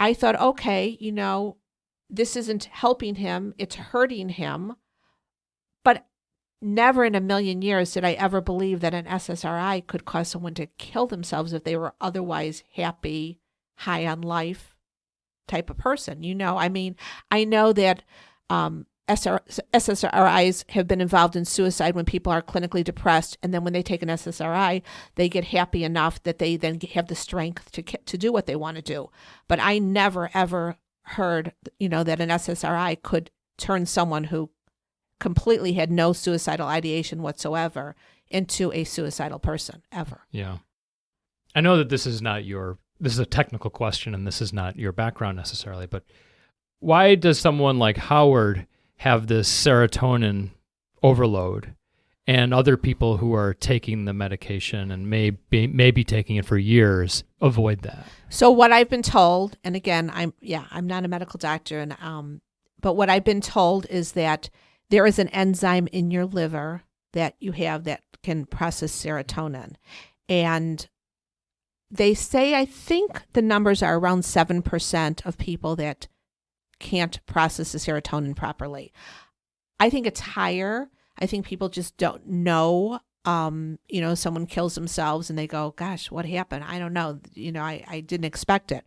I thought, okay, this isn't helping him, it's hurting him. But never in a million years did I ever believe that an SSRI could cause someone to kill themselves if they were otherwise happy, high on life type of person. I know that SSRIs have been involved in suicide when people are clinically depressed, and then when they take an SSRI, they get happy enough that they then have the strength to do what they want to do. But I never, ever heard, that an SSRI could turn someone who completely had no suicidal ideation whatsoever into a suicidal person, ever. Yeah. I know that this is a technical question, and this is not your background necessarily, but why does someone like Howard have this serotonin overload, and other people who are taking the medication and may be taking it for years avoid that? So what I've been told, and again, I'm not a medical doctor, and but what I've been told is that there is an enzyme in your liver that you have that can process serotonin, and they say, I think the numbers are around 7% of people that can't process the serotonin properly. I think it's higher. I think people just don't know. Someone kills themselves and they go, gosh, what happened? I don't know. I didn't expect it.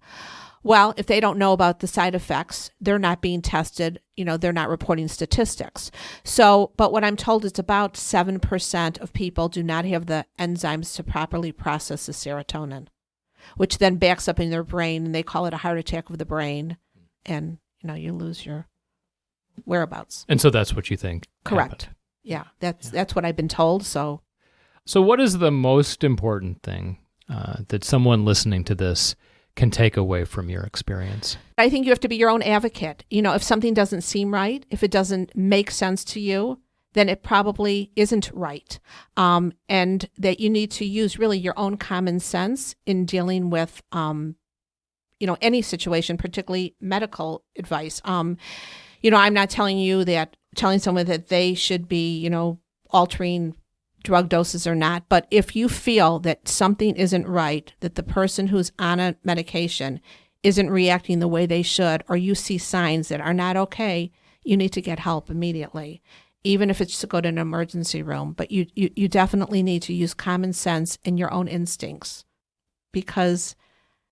Well, if they don't know about the side effects, they're not being tested. They're not reporting statistics. So, but what I'm told is about 7% of people do not have the enzymes to properly process the serotonin, which then backs up in their brain, and they call it a heart attack of the brain. And, you lose your whereabouts. And so that's what you think Correct. happened. Yeah, that's what I've been told. So what is the most important thing that someone listening to this can take away from your experience? I think you have to be your own advocate. If something doesn't seem right, if it doesn't make sense to you, then it probably isn't right. And that you need to use really your own common sense in dealing with, any situation, particularly medical advice. I'm not telling someone that they should be, altering drug doses or not. But if you feel that something isn't right, that the person who's on a medication isn't reacting the way they should, or you see signs that are not okay, you need to get help immediately. even if it's to go to an emergency room. But you definitely need to use common sense and your own instincts, because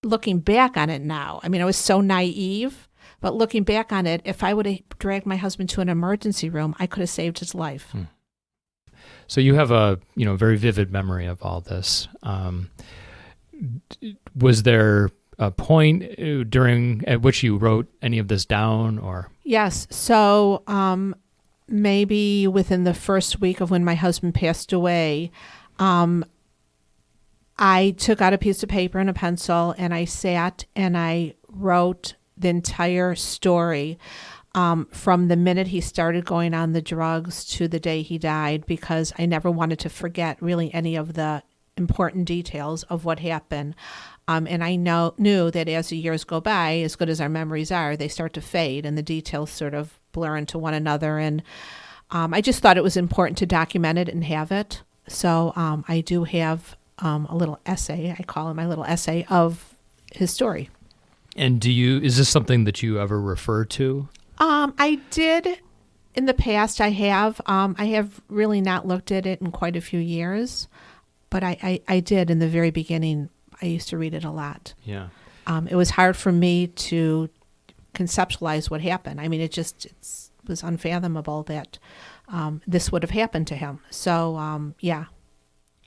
looking back on it now, I mean, I was so naive, but looking back on it, if I would have dragged my husband to an emergency room, I could have saved his life. So you have a very vivid memory of all this. Was there a point at which you wrote any of this down, or? Yes. So maybe within the first week of when my husband passed away, I took out a piece of paper and a pencil, and I sat and I wrote the entire story from the minute he started going on the drugs to the day he died, because I never wanted to forget really any of the important details of what happened. And I knew that as the years go by, as good as our memories are, they start to fade and the details sort of blur into one another. And I just thought it was important to document it and have it. So I do have a little essay, I call it my little essay, of his story. And is this something that you ever refer to? I did in the past. I have really not looked at it in quite a few years, but I did in the very beginning. I used to read it a lot. Yeah. It was hard for me to conceptualize what happened. I mean, it was unfathomable that this would have happened to him. So, yeah.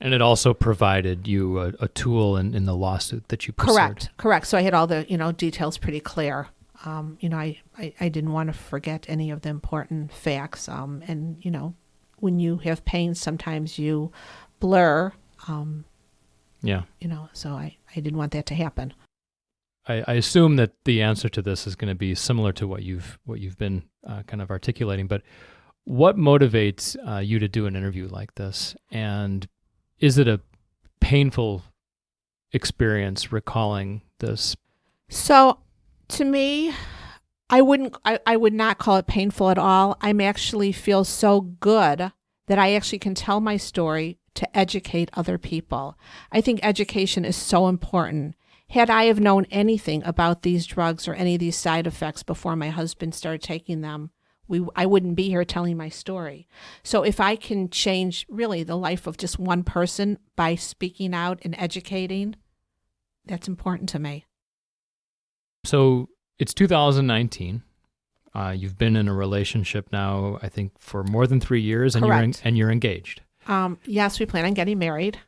And it also provided you a tool in the lawsuit that you pursued. Correct. So I had all the details pretty clear. I didn't want to forget any of the important facts. And when you have pain, sometimes you blur. Yeah. So I didn't want that to happen. I assume that the answer to this is going to be similar to what you've been kind of articulating. But what motivates you to do an interview like this? And is it a painful experience recalling this? So to me, I would not call it painful at all. I actually feel so good that I actually can tell my story to educate other people. I think education is so important. Had I have known anything about these drugs or any of these side effects before my husband started taking them, I wouldn't be here telling my story. So if I can change really the life of just one person by speaking out and educating, that's important to me. So it's 2019. You've been in a relationship now, I think, for more than 3 years, and Correct. You're engaged. Yes, we plan on getting married.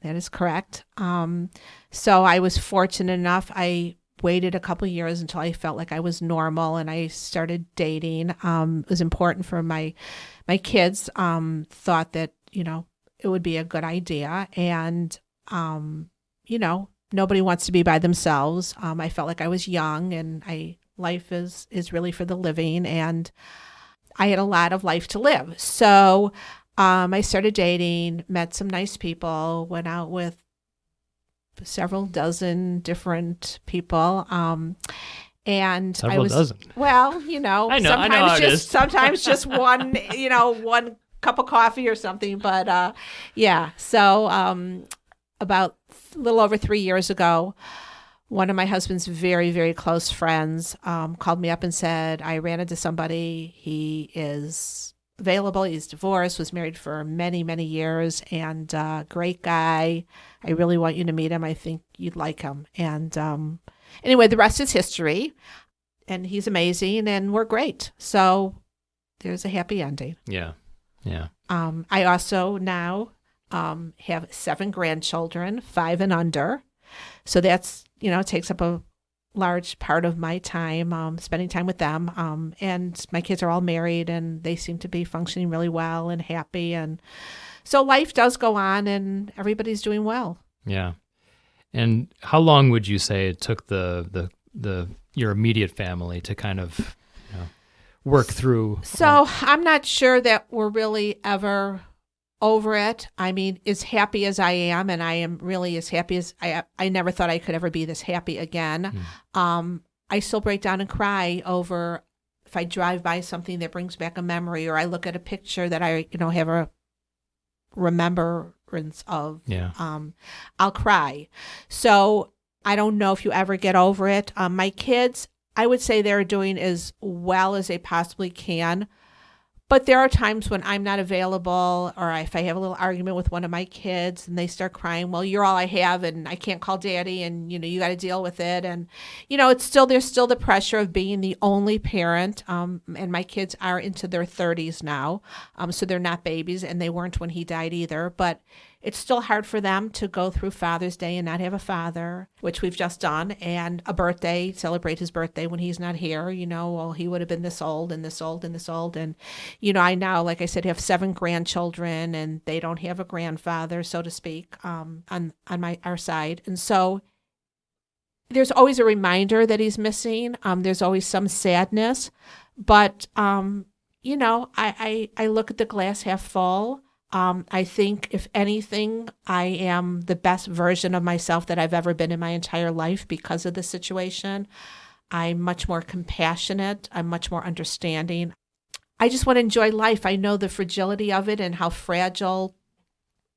That is correct. So I was fortunate enough. I waited a couple of years until I felt like I was normal, and I started dating. It was important for my kids. Thought that it would be a good idea, and nobody wants to be by themselves. I felt like I was young, and life is really for the living, and I had a lot of life to live. So I started dating, met some nice people, went out with several dozen different people. And Several dozen. Well, I know sometimes just one, one cup of coffee or something. But yeah, so about a little over 3 years ago, one of my husband's very, very close friends called me up and said, I ran into somebody. He is available. He's divorced, was married for many, many years, and great guy. I really want you to meet him. I think you'd like him. And anyway, the rest is history. And he's amazing, and we're great. So there's a happy ending. Yeah. I also now have 7 grandchildren, 5 and under. So that's, takes up a large part of my time, spending time with them. And my kids are all married, and they seem to be functioning really well and happy. And so life does go on, and everybody's doing well. Yeah. And how long would you say it took your immediate family to kind of work through? So I'm not sure that we're really ever over it. I mean, as happy as I am, and I am really as happy as I never thought I could ever be this happy again. I still break down and cry over if I drive by something that brings back a memory, or I look at a picture that I, have a remembrance of. Yeah. I'll cry. So I don't know if you ever get over it. My kids, I would say they're doing as well as they possibly can. But there are times when I'm not available, or if I have a little argument with one of my kids and they start crying, well, you're all I have and I can't call daddy and, you got to deal with it. And, there's still the pressure of being the only parent. And my kids are into their 30s now. So they're not babies, and they weren't when he died either. But it's still hard for them to go through Father's Day and not have a father, which we've just done, and a birthday, celebrate his birthday when he's not here. Well, he would have been this old and this old and this old. And, I now, like I said, have 7 grandchildren, and they don't have a grandfather, so to speak, on our side. And so there's always a reminder that he's missing. There's always some sadness. But, I look at the glass half full. I think, if anything, I am the best version of myself that I've ever been in my entire life because of the situation. I'm much more compassionate. I'm much more understanding. I just want to enjoy life. I know the fragility of it and how fragile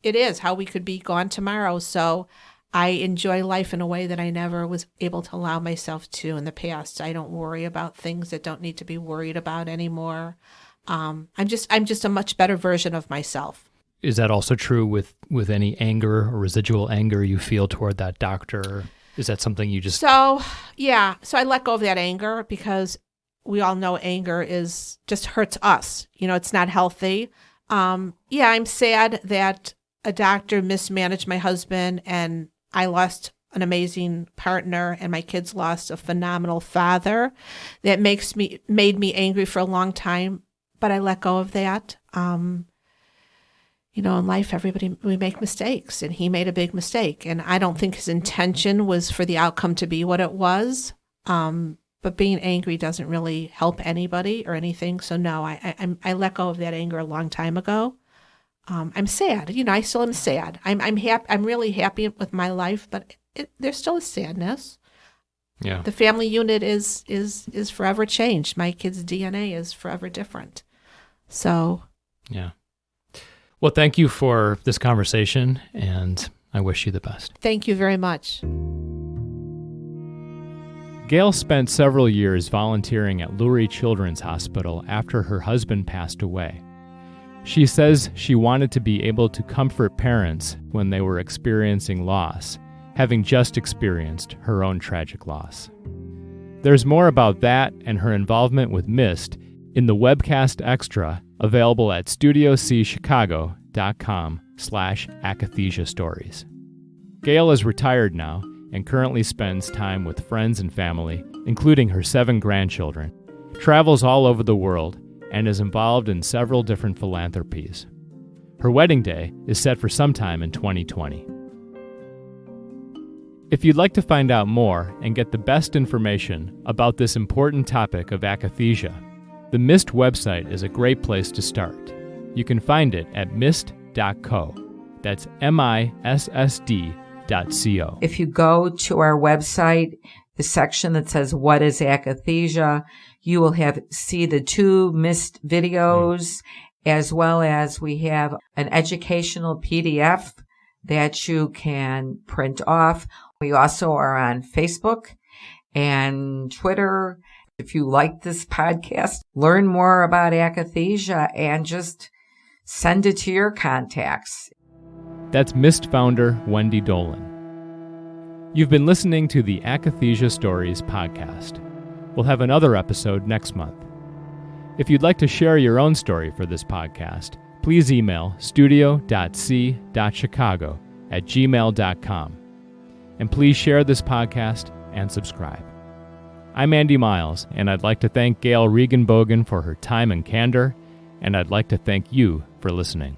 it is, how we could be gone tomorrow. So I enjoy life in a way that I never was able to allow myself to in the past. I don't worry about things that don't need to be worried about anymore. I'm just a much better version of myself. Is that also true with any anger or residual anger you feel toward that doctor? Is that something you just... So I let go of that anger, because we all know anger just hurts us. It's not healthy. I'm sad that a doctor mismanaged my husband, and I lost an amazing partner, and my kids lost a phenomenal father. That made me angry for a long time. But I let go of that. In life, we make mistakes, and he made a big mistake. And I don't think his intention was for the outcome to be what it was. But being angry doesn't really help anybody or anything. So no, I let go of that anger a long time ago. I'm sad. I still am sad. I'm happy. I'm really happy with my life, but there's still a sadness. Yeah. The family unit is forever changed. My kid's DNA is forever different. So. Yeah. Well, thank you for this conversation, and I wish you the best. Thank you very much. Gail spent several years volunteering at Lurie Children's Hospital after her husband passed away. She says she wanted to be able to comfort parents when they were experiencing loss, having just experienced her own tragic loss. There's more about that and her involvement with MISSD in the webcast extra available at studiocchicago.com/Akathisia Stories. Gail is retired now and currently spends time with friends and family, including her 7 grandchildren, travels all over the world, and is involved in several different philanthropies. Her wedding day is set for sometime in 2020. If you'd like to find out more and get the best information about this important topic of akathisia, the MISSD website is a great place to start. You can find it at missd.co. That's MISSD.co. If you go to our website, the section that says "What is akathisia," you will see the 2 MISSD videos, as well as we have an educational PDF that you can print off. We also are on Facebook and Twitter. If you like this podcast, learn more about akathisia and just send it to your contacts. That's MISSD founder Wendy Dolan. You've been listening to the Akathisia Stories podcast. We'll have another episode next month. If you'd like to share your own story for this podcast, please email studio.c.chicago@gmail.com. And please share this podcast and subscribe. I'm Andy Miles, and I'd like to thank Gail Regenbogen for her time and candor, and I'd like to thank you for listening.